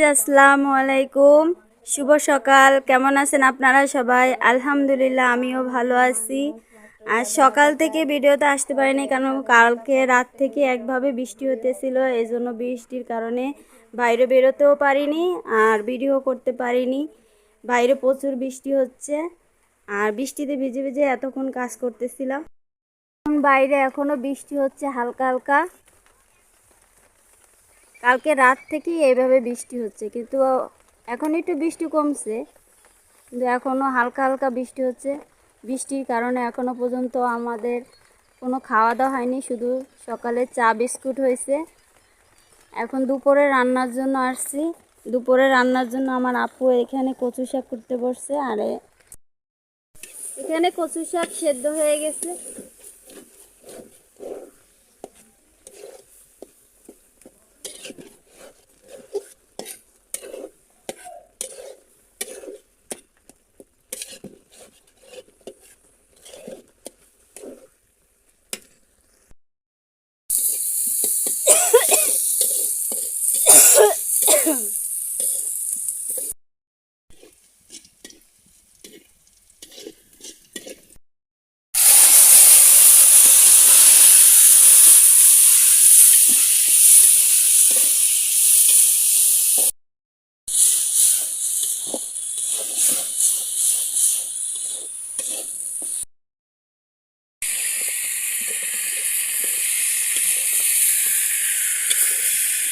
আসসালামু আলাইকুম, শুভ সকাল। কেমন আছেন আপনারা সবাই? আলহামদুলিল্লাহ, আমিও ভালো আছি। আর সকাল থেকে ভিডিওতে আসতে পারিনি, কারণ কালকে রাত থেকে একভাবে বৃষ্টি হতেছিল। এই জন্য বৃষ্টির কারণে বাইরে বেরোতেও পারিনি আর ভিডিও করতে পারিনি। বাইরে প্রচুর বৃষ্টি হচ্ছে আর বৃষ্টিতে ভিজে ভিজে এতক্ষণ কাজ করতেছিলাম। বাইরে এখনো বৃষ্টি হচ্ছে হালকা হালকা। কালকে রাত থেকেই এইভাবে বৃষ্টি হচ্ছে, কিন্তু এখন একটু বৃষ্টি কমছে, কিন্তু এখনও হালকা হালকা বৃষ্টি হচ্ছে। বৃষ্টির কারণে এখনও পর্যন্ত আমাদের কোনো খাওয়া দাওয়া হয়নি, শুধু সকালে চা বিস্কুট হয়েছে। এখন দুপুরে রান্নার জন্য আসছি। দুপুরে রান্নার জন্য আমার আপু এখানে কচু শাক করতে বসছে, আর এখানে কচু শাক সেদ্ধ হয়ে গেছে।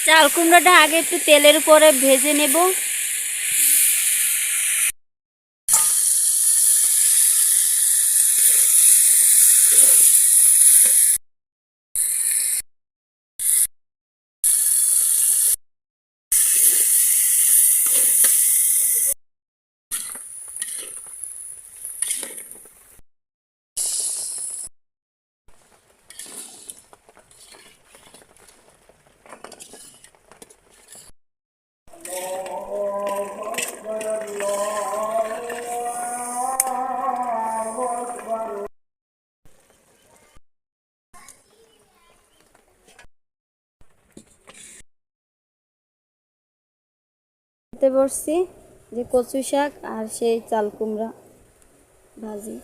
চাল কুমড়োটা আগে একটু তেলের উপরে ভেজে নেব। বসছি যে কচু শাক আর সেই চাল কুমড়া ভাজি।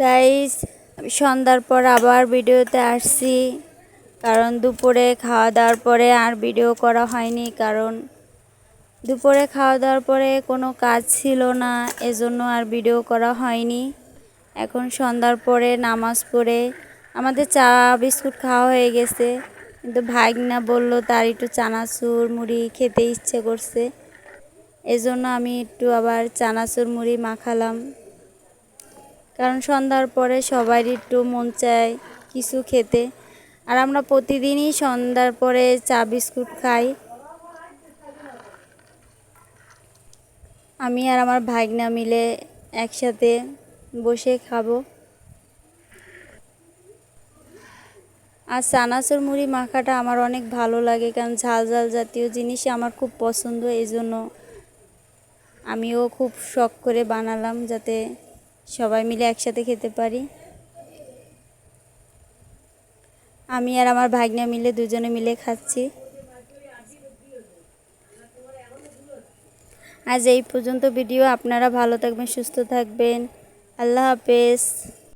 গাইস, সন্ধ্যার পর আবার ভিডিওতে আসছি, কারণ দুপুরে খাওয়া দাওয়ার পরে আর ভিডিও করা হয়নি, কারণ দুপুরে খাওয়া দাওয়ার পরে কোনো কাজ ছিল না, এজন্য আর ভিডিও করা হয়নি। এখন সন্ধ্যার পরে নামাজ পড়ে আমাদের চা বিস্কুট খাওয়া হয়ে গেছে, কিন্তু ভাগনা বলল তার একটু চানাচুর মুড়ি খেতে ইচ্ছে করছে, এজন্য আমি একটু আবার চানাচুর মুড়ি মাখালাম। কারণ সন্ধ্যার পরে সবারই একটু মন চায় কিছু খেতে, আর আমরা প্রতিদিনই সন্ধ্যার পরে চা বিস্কুট খাই। আমি আর আমার ভাগনা মিলে একসাথে বসে খাবো। আর চানাচুর মুড়ি মাখাটা আমার অনেক ভালো লাগে, কারণ ঝাল ঝাল জাতীয় জিনিস আমার খুব পছন্দ, এই জন্য আমিও খুব শখ করে বানালাম যাতে সবাই মিলে একসাথে খেতে পারি। আমি আর আমার ভাগনা মিলে দুজনে মিলে খাচ্ছি। আজ এই পর্যন্ত ভিডিও। আপনারা ভালো থাকবেন, সুস্থ থাকবেন। আল্লাহ হাফেজ।